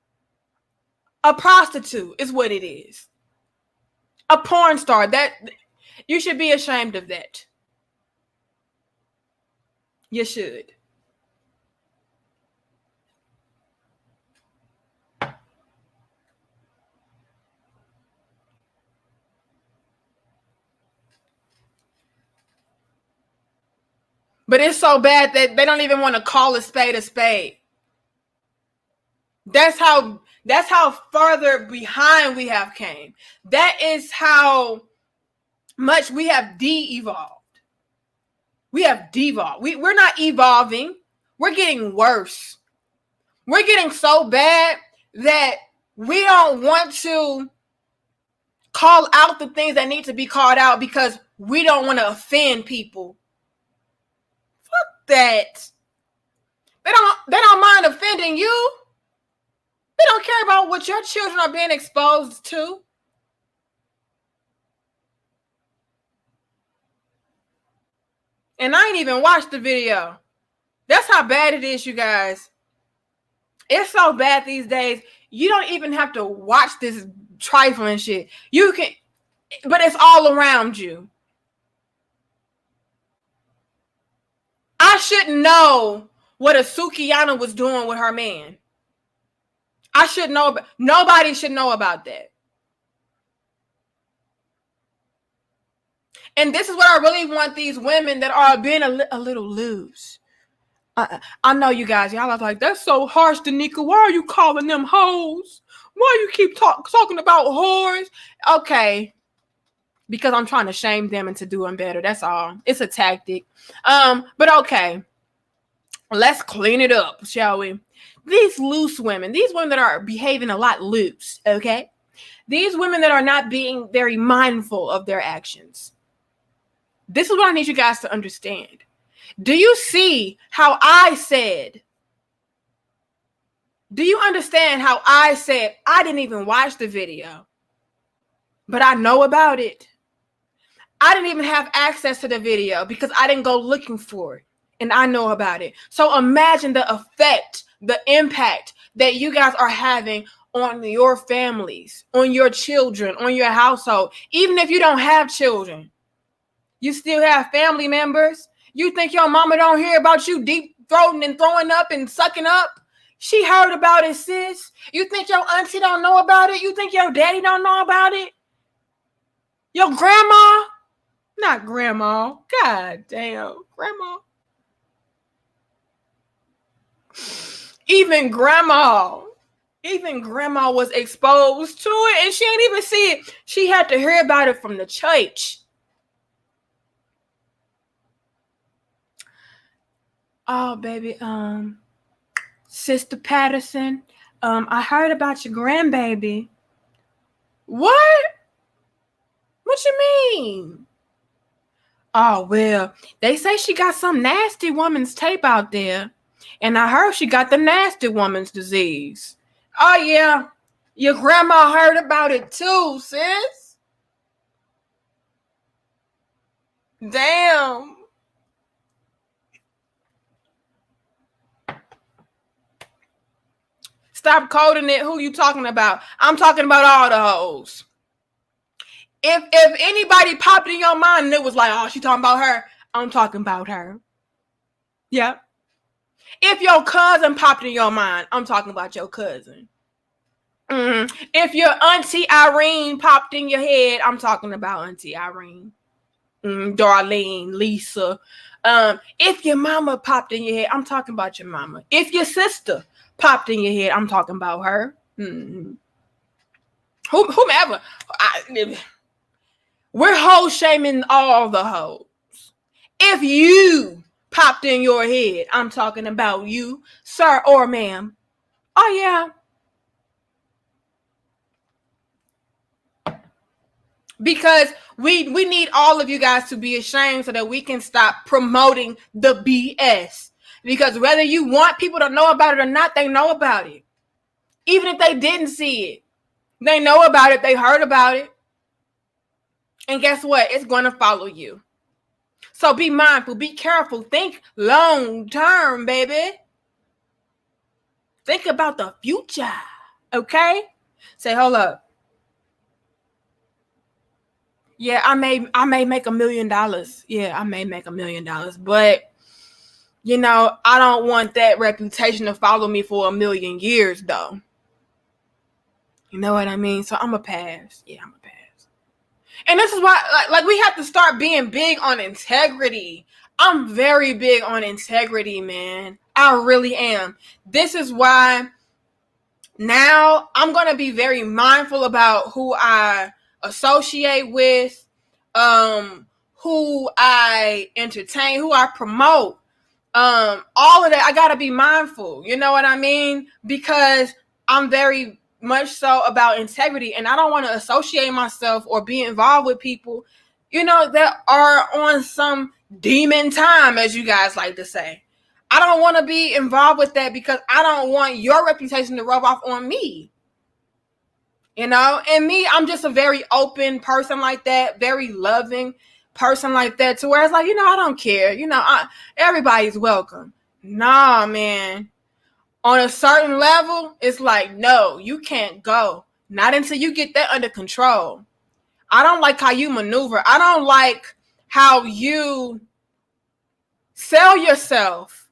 a prostitute is what it is. A porn star. That you should be ashamed of that. You should. But it's so bad that they don't even want to call a spade a spade. That's how further behind we have came. That is how much we have de-evolved. We have devolved. We're not evolving. We're getting worse. We're getting so bad that we don't want to call out the things that need to be called out because we don't want to offend people. Fuck that. They don't mind offending you. They don't care about what your children are being exposed to. And I ain't even watched the video. That's how bad it is, you guys. It's so bad these days. You don't even have to watch this trifling shit. You can, but it's all around you. I should know what a Sukiyana was doing with her man. I should know. Nobody should know about that. And this is what I really want these women that are being a little loose. I know you guys, y'all are like, that's so harsh, Danica. Why are you calling them hoes? Why you keep talking about whores? Okay, because I'm trying to shame them into doing better. That's all. It's a tactic. But okay, let's clean it up, shall we? These loose women, these women that are behaving a lot loose, okay? These women that are not being very mindful of their actions. This is what I need you guys to understand. Do you see how I said? Do you understand how I said I didn't even watch the video, but I know about it? I didn't even have access to the video because I didn't go looking for it, and I know about it. So imagine the effect, the impact that you guys are having on your families, on your children, on your household. Even if you don't have children, you still have family members. You think your mama don't hear about you deep throating and throwing up and sucking up? She heard about it, sis. You think your auntie don't know about it? You think your daddy don't know about it? Your grandma? Not grandma. God damn. Grandma. Even grandma was exposed to it and she didn't even see it. She had to hear about it from the church. Oh, baby, Sister Patterson, I heard about your grandbaby. What? What you mean? Oh, well, they say she got some nasty woman's tape out there. And I heard she got the nasty woman's disease. Oh, yeah. Your grandma heard about it too, sis. Damn. Stop coding it. Who you talking about? I'm talking about all the hoes. If anybody popped in your mind and it was like, oh, she talking about her, I'm talking about her. Yeah. If your cousin popped in your mind, I'm talking about your cousin. If your auntie Irene popped in your head, I'm talking about auntie Irene. Darlene, Lisa. If your mama popped in your head, I'm talking about your mama. If your sister popped in your head, I'm talking about her. Whomever. We're hoe shaming all the hoes. If you popped in your head, I'm talking about you, sir or ma'am. Oh, yeah. Because we need all of you guys to be ashamed so that we can stop promoting the BS. Because whether you want people to know about it or not, they know about it. Even if they didn't see it, they know about it. They heard about it. And guess what? It's going to follow you. So be mindful. Be careful. Think long term, baby. Think about the future. Okay? Say, hold up. Yeah, I may make $1 million. Yeah, I may make $1 million. But, you know, I don't want that reputation to follow me for 1,000,000 years, though. You know what I mean? So I'm going to pass. Yeah, I'm going to pass. And this is why, like we have to start being big on integrity. I'm very big on integrity, man. I really am. This is why now I'm going to be very mindful about who I associate with, who I entertain, who I promote. All of that, I got to be mindful. You know what I mean? Because I'm very much so about integrity, and I don't want to associate myself or be involved with people, you know, that are on some demon time, as you guys like to say. I don't want to be involved with that because I don't want your reputation to rub off on me. You know, and me, I'm just a very open person like that, very loving person like that, to where it's like, you know, I don't care. You know, everybody's welcome. Nah, man. On a certain level, it's like, no, you can't go. Not until you get that under control. I don't like how you maneuver. I don't like how you sell yourself.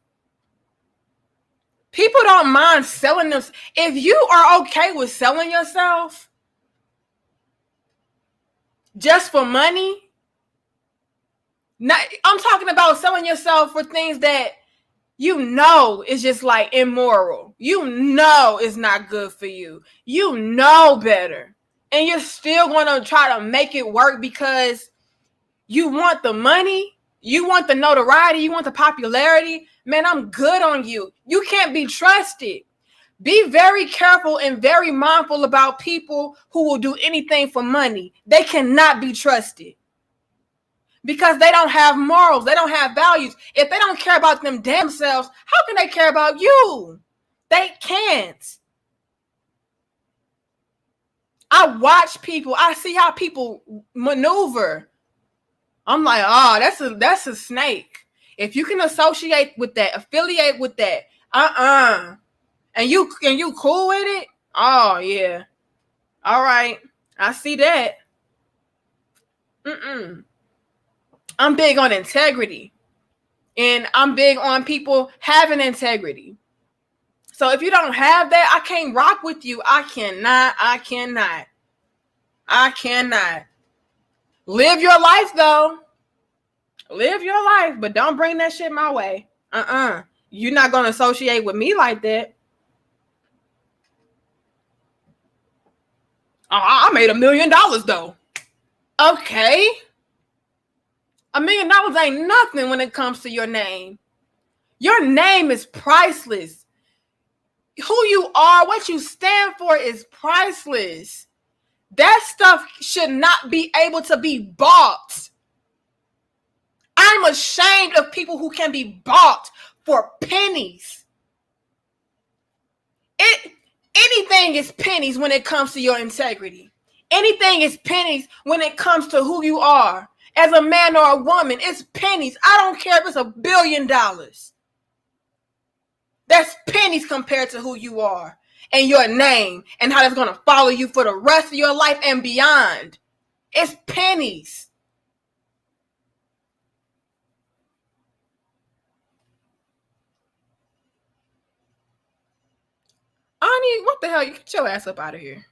People don't mind selling them. If you are okay with selling yourself just for money, I'm talking about selling yourself for things that you know it's just like immoral. You know it's not good for you. You know better. And you're still going to try to make it work because you want the money, you want the notoriety, you want the popularity. Man, I'm good on you. You can't be trusted. Be very careful and very mindful about people who will do anything for money. They cannot be trusted because they don't have morals. They don't have values. If they don't care about them damn selves, how can they care about you? They can't. I watch people. I see how people maneuver. I'm like, oh, that's a snake. If you can associate with that, affiliate with that, and you cool with it, oh yeah, all right, I see that. I'm big on integrity, and I'm big on people having integrity. So if you don't have that, I can't rock with you. I cannot. Live your life though. Live your life, but don't bring that shit my way. You're not going to associate with me like that. I made $1 million though. Okay. $1 million ain't nothing when it comes to your name. Your name is priceless. Who you are, what you stand for is priceless. That stuff should not be able to be bought. I'm ashamed of people who can be bought for pennies. Anything is pennies when it comes to your integrity. Anything is pennies when it comes to who you are. As a man or a woman, it's pennies. I don't care if it's $1 billion. That's pennies compared to who you are and your name and how that's going to follow you for the rest of your life and beyond. It's pennies. Ani, what the hell? You get your ass up out of here.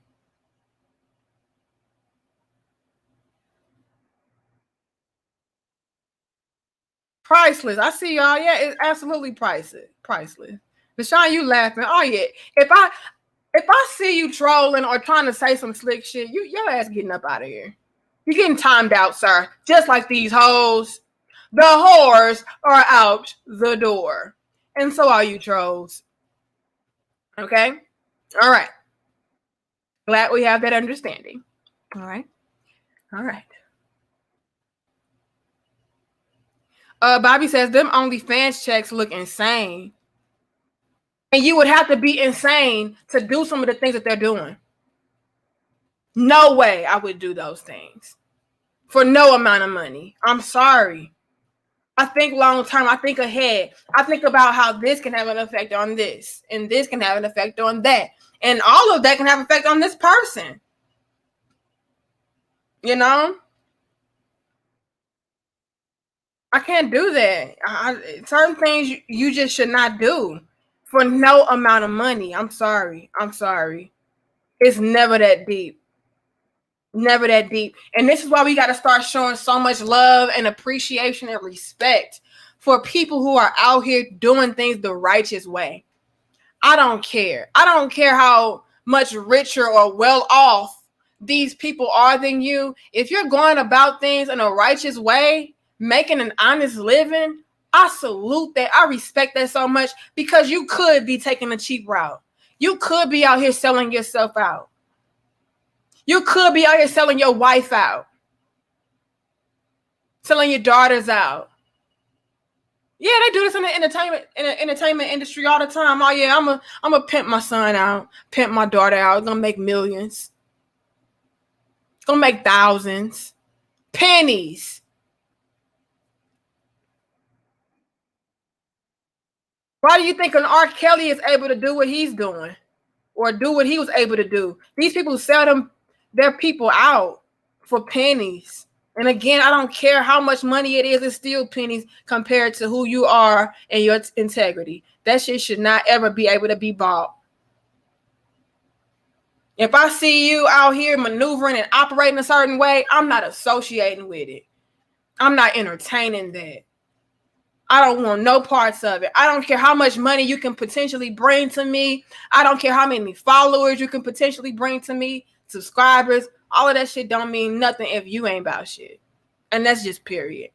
Priceless. I see y'all. Yeah, it's absolutely priceless. Deshaun, you laughing. Oh yeah. If I see you trolling or trying to say some slick shit, your ass getting up out of here. You're getting timed out, sir. Just like these hoes. The whores are out the door. And so are you trolls. Okay? All right. Glad we have that understanding. All right. Bobby says them OnlyFans checks look insane. And you would have to be insane to do some of the things that they're doing. No way I would do those things for no amount of money. I'm sorry. I think long term. I think ahead. I think about how this can have an effect on this, and this can have an effect on that, and all of that can have an effect on this person. You know? I can't do that. Certain things you just should not do for no amount of money. I'm sorry. It's never that deep. Never that deep. And this is why we got to start showing so much love and appreciation and respect for people who are out here doing things the righteous way. I don't care. I don't care how much richer or well off these people are than you. If you're going about things in a righteous way, making an honest living, I salute that. I respect that so much because you could be taking a cheap route. You could be out here selling yourself out. You could be out here selling your wife out, selling your daughters out. Yeah, they do this in the entertainment industry all the time. Oh yeah, I'm a pimp my son out, pimp my daughter out. Gonna make millions. Gonna make thousands, pennies. Why do you think an R. Kelly is able to do what he's doing, or do what he was able to do? These people sell their people out for pennies. And again, I don't care how much money it is, it's still pennies compared to who you are and your integrity. That shit should not ever be able to be bought. If I see you out here maneuvering and operating a certain way, I'm not associating with it. I'm not entertaining that. I don't want no parts of it. I don't care how much money you can potentially bring to me. I don't care how many followers you can potentially bring to me, subscribers. All of that shit don't mean nothing if you ain't about shit. And that's just period.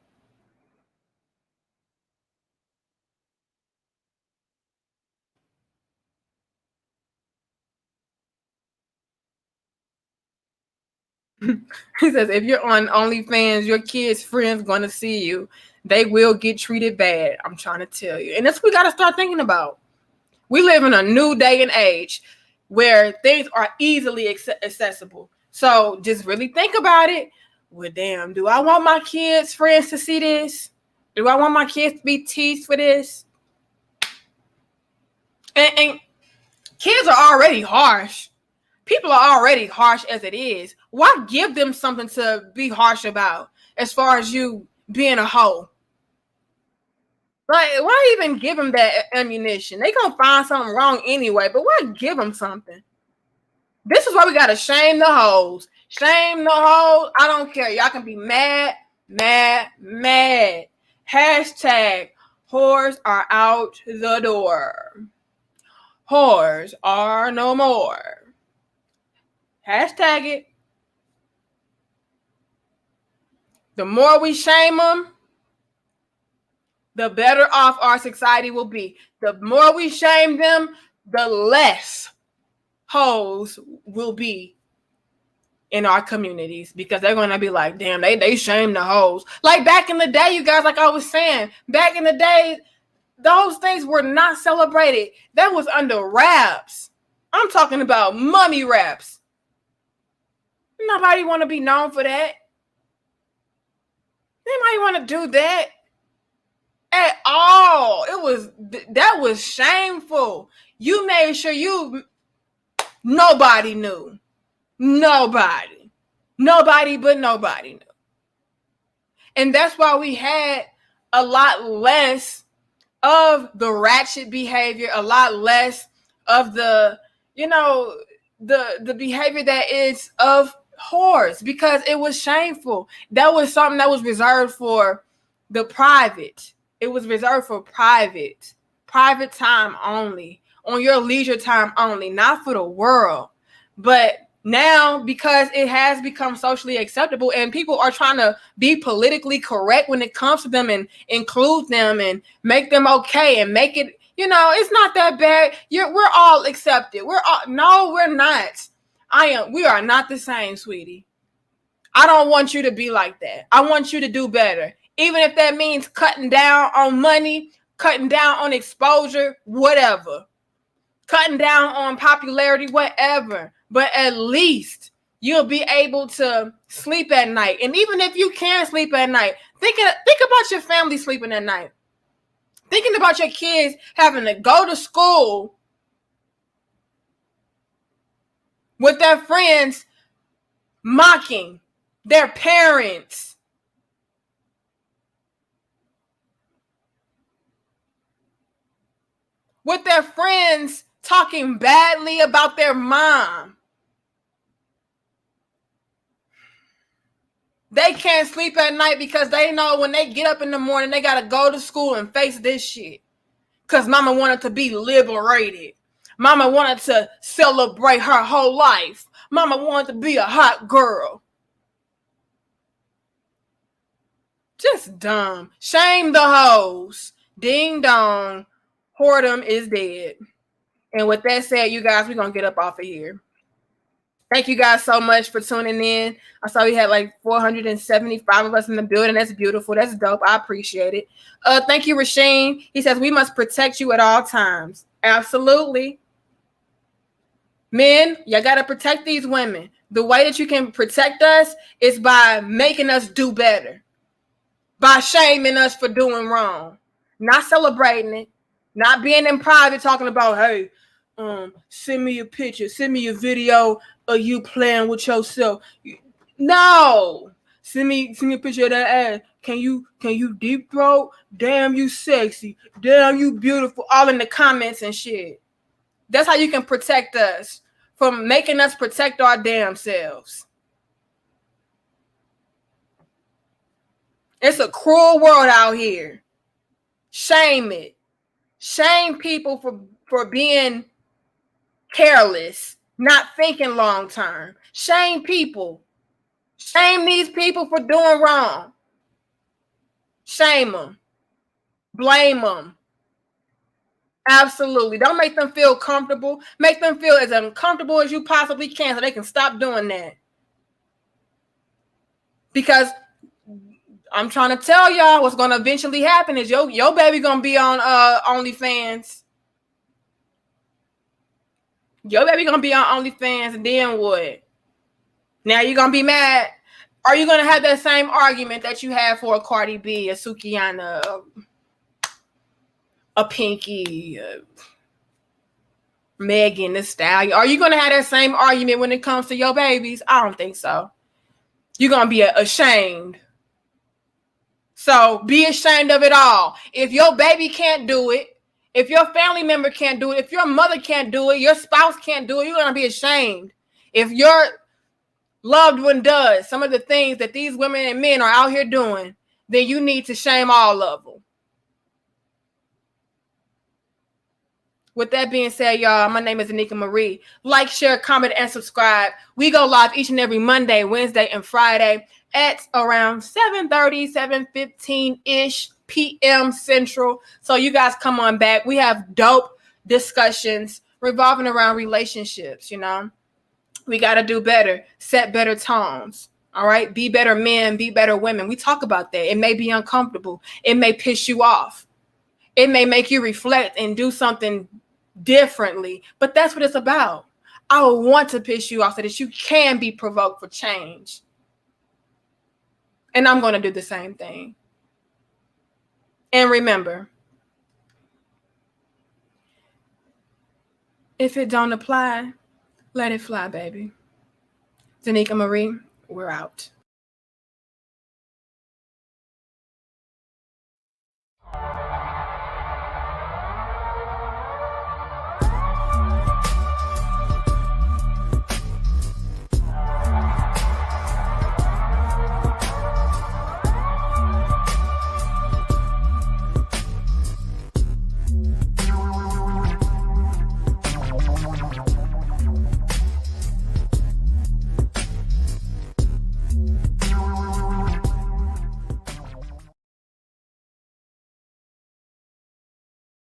He says, if you're on OnlyFans, your kids' friends gonna see you. They will get treated bad. I'm trying to tell you. And that's what we gotta start thinking about. We live in a new day and age where things are easily accessible. So just really think about it. Well, damn, do I want my kids' friends to see this? Do I want my kids to be teased for this? And kids are already harsh. People are already harsh as it is. Why give them something to be harsh about as far as you being a hoe? Like, why even give them that ammunition? They gonna find something wrong anyway, but why give them something? This is why we gotta shame the hoes. Shame the hoes. I don't care. Y'all can be mad, mad, mad. Hashtag whores are out the door. Whores are no more. Hashtag it. The more we shame them, the better off our society will be. The more we shame them, the less hoes will be in our communities, because they're going to be like, damn, they shame the hoes. Like back in the day, you guys, like I was saying, back in the day, those things were not celebrated. That was under wraps. I'm talking about mummy wraps. Nobody want to be known for that. Nobody want to do that at all. That was shameful. You made sure nobody knew. Nobody but nobody knew. And that's why we had a lot less of the ratchet behavior, a lot less of the behavior that is of whores, because it was shameful. That was something that was reserved for the private. It was reserved for private time only, on your leisure time only, not for the world. But now, because it has become socially acceptable and people are trying to be politically correct when it comes to them and include them and make them okay and make it, it's not that bad. We're all accepted. No, we're not. We are not the same, sweetie. I don't want you to be like that. I want you to do better. Even if that means cutting down on money, cutting down on exposure, whatever. Cutting down on popularity, whatever. But at least you'll be able to sleep at night. And even if you can't sleep at night, think about your family sleeping at night. Thinking about your kids having to go to school with their friends mocking their parents. With their friends talking badly about their mom. They can't sleep at night because they know when they get up in the morning, they got to go to school and face this shit. Because mama wanted to be liberated. Mama wanted to celebrate her whole life. Mama wanted to be a hot girl. Just dumb. Shame the hoes. Ding dong. Whoredom is dead. And with that said, you guys, we're going to get up off of here. Thank you guys so much for tuning in. I saw we had like 475 of us in the building. That's beautiful. That's dope. I appreciate it. Thank you, Rasheen. He says, we must protect you at all times. Absolutely. Men, you got to protect these women. The way that you can protect us is by making us do better. By shaming us for doing wrong. Not celebrating it. Not being in private talking about, hey, send me your picture. Send me your video of you playing with yourself. No. Send me a picture of that ass. Can you deep throat? Damn, you sexy. Damn, you beautiful. All in the comments and shit. That's how you can protect us from making us protect our damn selves. It's a cruel world out here. Shame it. Shame people for being careless, not thinking long term. Shame people. Shame these people for doing wrong. Shame them. Blame them. Absolutely. Don't make them feel comfortable. Make them feel as uncomfortable as you possibly can so they can stop doing that. Because I'm trying to tell y'all what's going to eventually happen is your baby going to be on OnlyFans. Your baby going to be on OnlyFans, and then what? Now you're going to be mad? Are you going to have that same argument that you had for a Cardi B, a Sukihana, a Pinky, Megan Thee Stallion? Are you going to have that same argument when it comes to your babies? I don't think so. You're going to be ashamed. So be ashamed of it all. If your baby can't do it, if your family member can't do it, if your mother can't do it, your spouse can't do it, you're going to be ashamed. If your loved one does some of the things that these women and men are out here doing, then you need to shame all of them. With that being said, y'all, my name is Anika Marie. Like, share, comment, and subscribe. We go live each and every Monday, Wednesday, and Friday at around 7:30, 7:15-ish p.m. Central. So you guys come on back. We have dope discussions revolving around relationships, you know. We got to do better, set better tones. All right. Be better men, be better women. We talk about that. It may be uncomfortable. It may piss you off. It may make you reflect and do something differently, but that's what it's about. I would want to piss you off so that you can be provoked for change. And I'm going to do the same thing. And remember, if it don't apply, let it fly, baby. Danica Marie, we're out.